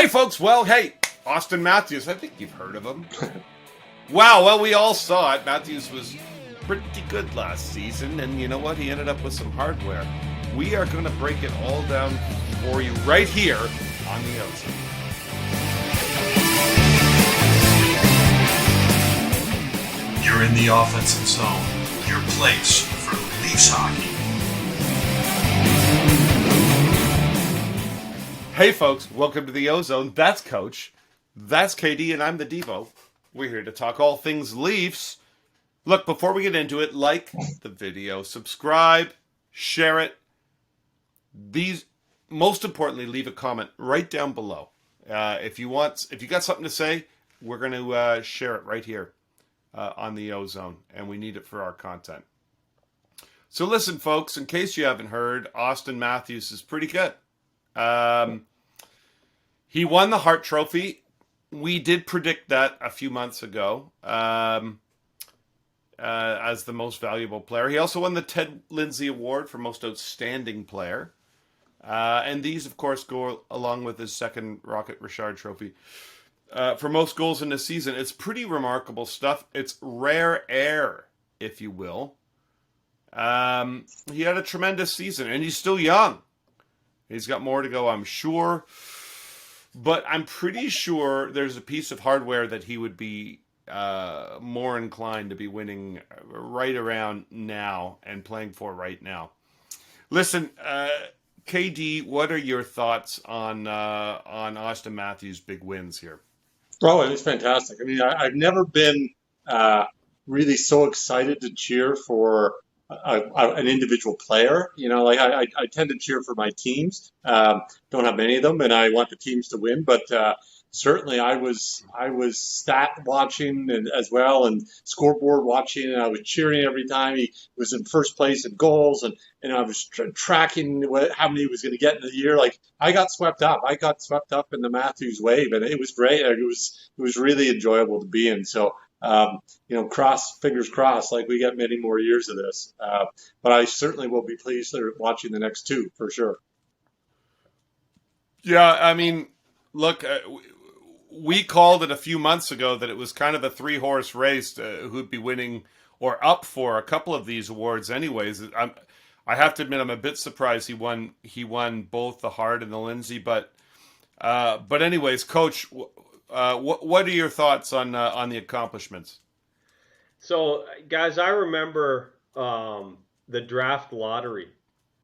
Hey, folks. Well, hey, Austin Matthews. I think you've heard of him. Wow. Well, we all saw it. Matthews was pretty good last season, and you know what? He ended up with some hardware. We are going to break it all down for you right here on the OZone. You're in the offensive zone, your place for Leafs hockey. Hey, folks. Welcome to the OZone. That's Coach. That's KD, and I'm the Devo. We're here to talk all things Leafs. Look, before we get into it, like the video, subscribe, share it. Most importantly, leave a comment right down below. If you got something to say, we're going to share it right here on the OZone, and we need it for our content. So listen, folks, in case you haven't heard, Austin Matthews is pretty good. He won the Hart Trophy. We did predict that a few months ago as the most valuable player. He also won the Ted Lindsay Award for most outstanding player. And these, of course, go along with his second Rocket Richard Trophy for most goals in the season. It's pretty remarkable stuff. It's rare air, if you will. He had a tremendous season, and he's still young. He's got more to go, I'm sure. But I'm pretty sure there's a piece of hardware that he would be more inclined to be winning right around now and playing for right now. Listen, KD, what are your thoughts on Austin Matthews' big wins here? Oh, it was fantastic. I mean, I've never been really so excited to cheer for an individual player. You know, like I tend to cheer for my teams. Don't have many of them, and I want the teams to win. But certainly, I was stat watching and as well, and scoreboard watching, and I was cheering every time he was in first place in goals, and I was tracking how many he was going to get in the year. Like I got swept up. I got swept up in the Matthews wave, and it was great. It was really enjoyable to be in. So. Fingers crossed, like we get many more years of this. But I certainly will be pleased watching the next two for sure. Yeah, I mean, look, we called it a few months ago that it was kind of a three-horse race who'd be winning or up for a couple of these awards anyways. I have to admit, I'm a bit surprised he won both the Hart and the Lindsay. But anyways, Coach, what are your thoughts on the accomplishments? So, guys, I remember the draft lottery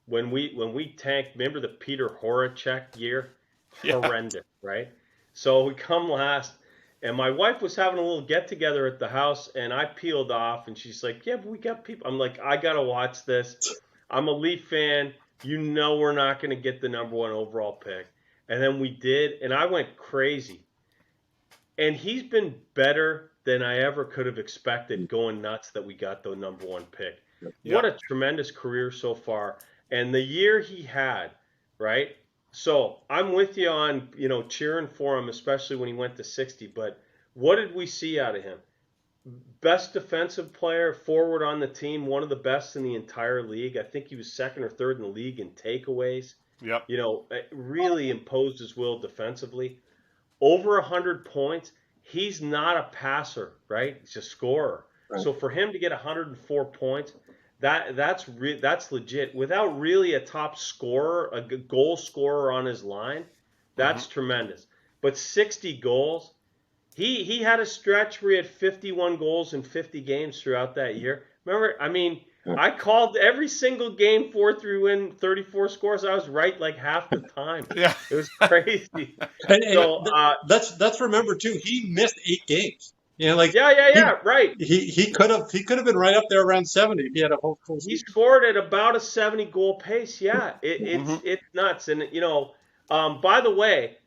when we tanked. Remember the Peter Horacek year? Horrendous, right? So we come last, and my wife was having a little get together at the house, and I peeled off, and she's like, "Yeah, but we got people." I'm like, "I gotta watch this. I'm a Leaf fan. You know we're not gonna get the number one overall pick." And then we did, and I went crazy. And he's been better than I ever could have expected, going nuts that we got the number one pick. Yep. What a tremendous career so far. And the year he had, right? So I'm with you on, cheering for him, especially when he went to 60. But what did we see out of him? Best defensive player, forward on the team, one of the best in the entire league. I think he was second or third in the league in takeaways. Yep. Really imposed his will defensively. Over 100 points. He's not a passer, right? He's a scorer. Right. So for him to get 104 points, that's legit. Without really a top scorer, a goal scorer on his line, that's tremendous. But 60 goals, he had a stretch where he had 51 goals in 50 games throughout that year. Remember, I mean, I called every single game 4-3 win, 34 scores. I was right like half the time. Yeah, it was crazy. Let's remember too. He missed 8 games. Right. He could have been right up there around 70 if he had a whole full season. He scored at about a 70 goal pace. Yeah, it's nuts. And by the way,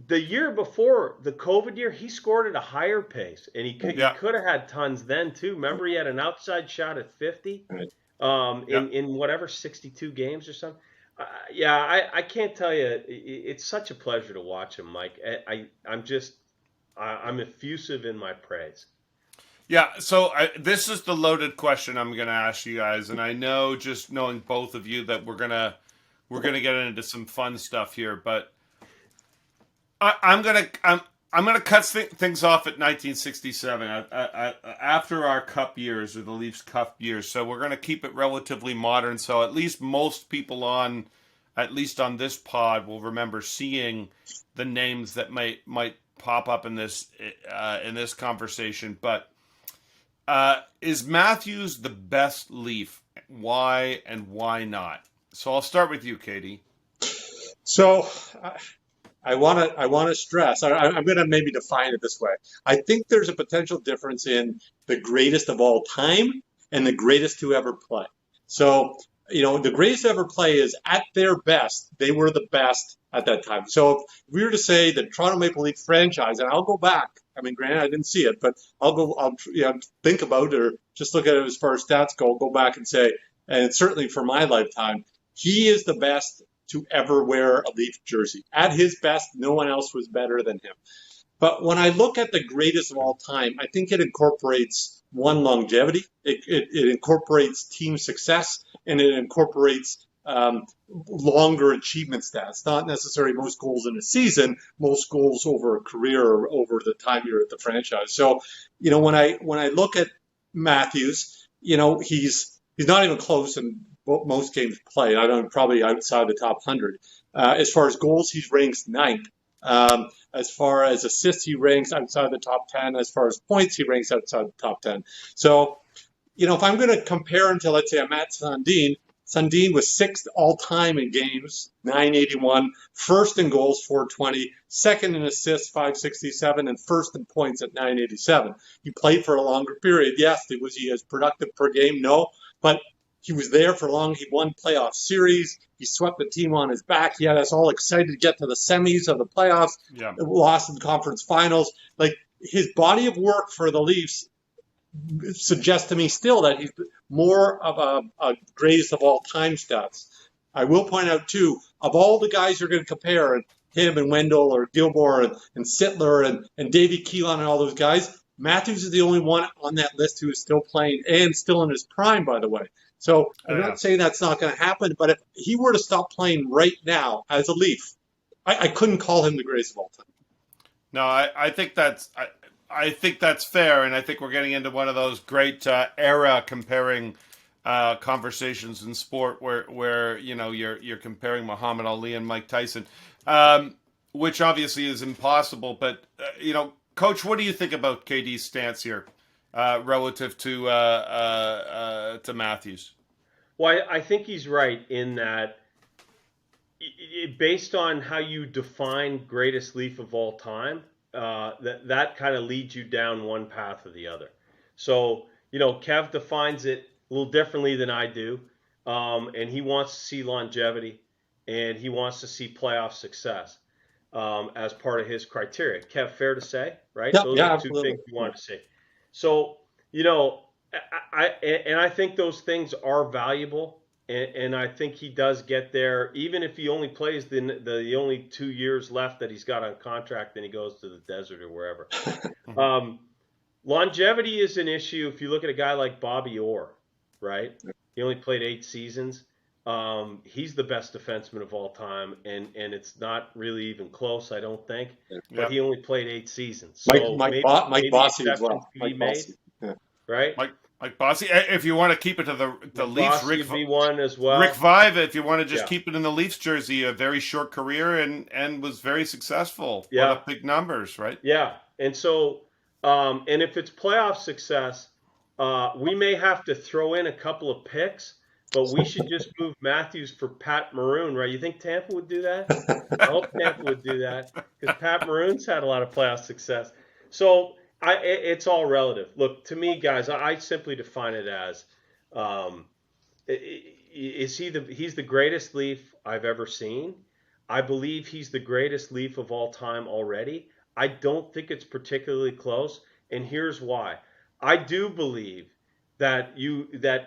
the year before the COVID year, he scored at a higher pace, and he could have had tons then too. Remember, he had an outside shot at 50 in whatever 62 games or something. I can't tell you. It's such a pleasure to watch him, Mike. I'm effusive in my praise. Yeah, so this is the loaded question I'm going to ask you guys, and I know, just knowing both of you, that we're gonna get into some fun stuff here, but I'm gonna cut things off at 1967 after our Cup years, or the Leafs Cup years. So we're gonna keep it relatively modern. So at least most people at least on this pod, will remember seeing the names that might pop up in this conversation. But is Matthews the best Leaf? Why and why not? So I'll start with you, Katie. So I want to stress. I'm going to maybe define it this way. I think there's a potential difference in the greatest of all time and the greatest to ever play. So the greatest to ever play is at their best. They were the best at that time. So if we were to say the Toronto Maple Leaf franchise, and I'll go back. I mean, granted, I didn't see it, but I'll think about it, or just look at it as far as stats go back and say, and certainly for my lifetime, he is the best to ever wear a Leaf jersey. At his best, no one else was better than him. But when I look at the greatest of all time, I think it incorporates longevity, it incorporates team success, and it incorporates longer achievement stats. Not necessarily most goals in a season, most goals over a career or over the time you're at the franchise. So, when I look at Matthews, he's not even close in most games played. I don't probably outside the top 100. As far as goals, he ranks ninth. As far as assists, he ranks outside the top 10. As far as points, he ranks outside the top 10. So, if I'm going to compare him to, let's say, Matt Sundin, Sundin was sixth all-time in games, 981, first in goals, 420, second in assists, 567, and first in points at 987. He played for a longer period. Yes, was he as productive per game? No, but he was there for long. He won playoff series. He swept the team on his back. He had us all excited to get to the semis of the playoffs. Yeah. Lost in conference finals. Like, his body of work for the Leafs suggests to me still that he's more of a greatest of all time stats. I will point out too, of all the guys you're going to compare, and him and Wendell or Gilmore and Sittler and Davey Keelan and all those guys, Matthews is the only one on that list who is still playing and still in his prime, by the way. So I'm not saying that's not going to happen, but if he were to stop playing right now as a Leaf, I couldn't call him the greatest of all time. No, I think that's I think that's fair, and I think we're getting into one of those great era comparing conversations in sport where you're comparing Muhammad Ali and Mike Tyson, which obviously is impossible. But Coach, what do you think about KD's stance here relative to Matthews? Well, I think he's right in that based on how you define greatest Leaf of all time, that kind of leads you down one path or the other. So, Kev defines it a little differently than I do, and he wants to see longevity, and he wants to see playoff success as part of his criteria. Kev, fair to say, right? Yep, those are the two things you want to see. So, I think those things are valuable, and I think he does get there, even if he only plays the only 2 years left that he's got on contract, then he goes to the desert or wherever. Longevity is an issue if you look at a guy like Bobby Orr, right? He only played 8 seasons. He's the best defenseman of all time, and it's not really even close, I don't think. But he only played 8 seasons. So Mike Bossy as well. Mike Bossy. Yeah. Right? Mike Bossy. If you want to keep it to the Leafs, Rick V1 as well. Rick Vive, if you want to just keep it in the Leafs jersey, a very short career and was very successful. Yeah. Put up big numbers, right? Yeah. And so, and if it's playoff success, we may have to throw in a couple of picks, but we should just move Matthews for Pat Maroon, right? You think Tampa would do that? I hope Tampa would do that because Pat Maroon's had a lot of playoff success. So it's all relative. Look, to me, guys, I simply define it as he's the greatest Leaf I've ever seen. I believe he's the greatest Leaf of all time already. I don't think it's particularly close, and here's why. I do believe that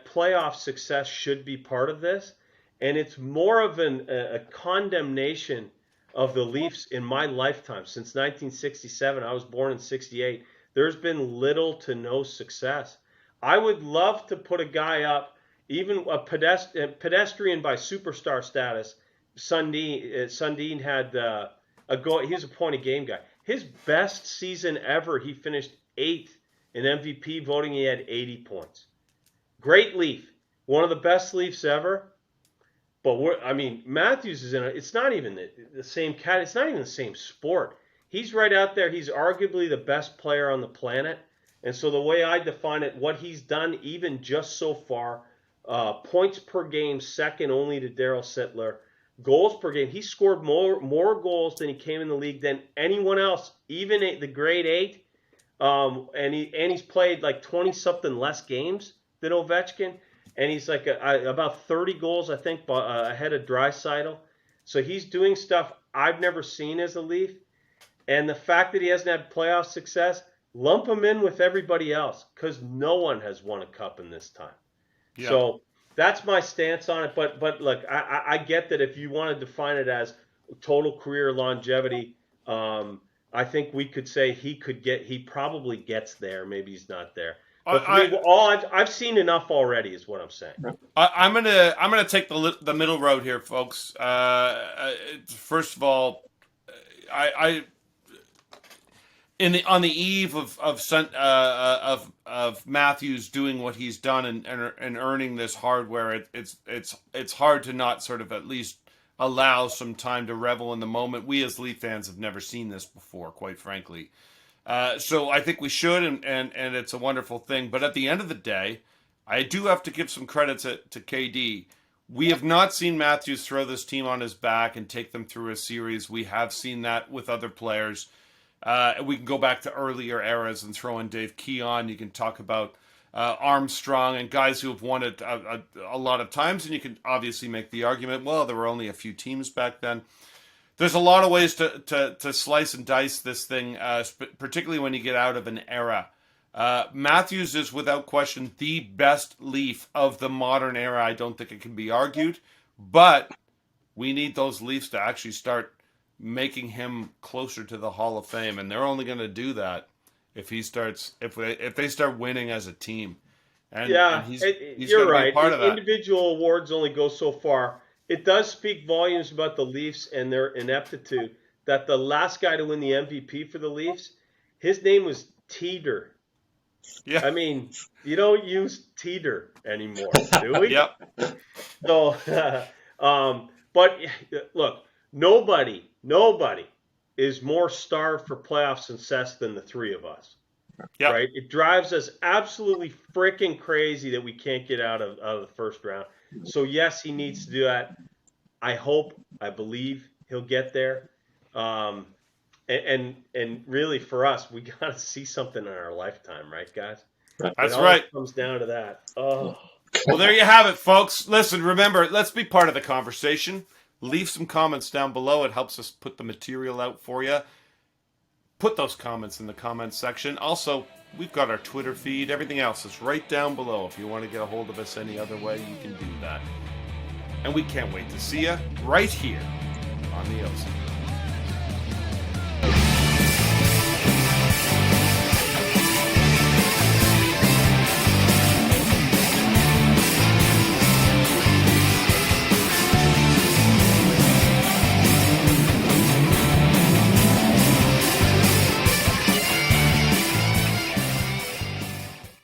playoff success should be part of this, and it's more of a condemnation of the Leafs in my lifetime. Since 1967, I was born in 68, there's been little to no success. I would love to put a guy up, even a pedestrian by superstar status. Sundin had a goal. He's a point a game guy. His best season ever, he finished 8th in MVP voting. He had 80 points. Great Leaf, one of the best Leafs ever. But Matthews is in a. It's not even the same cat. It's not even the same sport. He's right out there. He's arguably the best player on the planet. And so the way I define it, what he's done, even just so far, points per game, second only to Darryl Sittler. Goals per game, he scored more goals than he came in the league than anyone else, even the grade 8. And he's played like 20-something less games than Ovechkin. And he's like about 30 goals, I think, ahead of Draisaitl. So he's doing stuff I've never seen as a Leaf. And the fact that he hasn't had playoff success, lump him in with everybody else because no one has won a cup in this time. Yeah. So that's my stance on it. But look, I get that if you want to define it as total career longevity, I think we could say he probably gets there. Maybe he's not there. But I've seen enough already, is what I'm saying. I'm gonna take the middle road here, folks. First of all, on the eve of Matthews doing what he's done and earning this hardware, it's hard to not sort of at least allow some time to revel in the moment. We as Leaf fans have never seen this before, quite frankly. So I think we should, and it's a wonderful thing. But at the end of the day, I do have to give some credit to KD. We have not seen Matthews throw this team on his back and take them through a series. We have seen that with other players. We can go back to earlier eras and throw in Dave Keon. You can talk about Armstrong and guys who have won it a lot of times. And you can obviously make the argument, well, there were only a few teams back then. There's a lot of ways to slice and dice this thing, particularly when you get out of an era. Matthews is without question the best Leaf of the modern era. I don't think it can be argued, but we need those Leafs to actually start making him closer to the Hall of Fame, and they're only going to do that if they start winning as a team. And he's you're right. Part of that. Individual awards only go so far. It does speak volumes about the Leafs and their ineptitude that the last guy to win the MVP for the Leafs, his name was Teeter. Yeah. I mean, you don't use Teeter anymore, do we? Yep. So, but look, nobody is more starved for playoff success than the three of us. Yep. Right? It drives us absolutely freaking crazy that we can't get out of the first round. So yes, he needs to do that. I believe he'll get there. And really for us, we got to see something in our lifetime, right, guys? That's right. It comes down to that. Oh. Well, there you have it, folks. Listen, remember, let's be part of the conversation. Leave some comments down below. It helps us put the material out for you. Put those comments in the comments section. Also, we've got our Twitter feed. Everything else is right down below. If you want to get a hold of us any other way, you can do that. And we can't wait to see you right here on the OZone.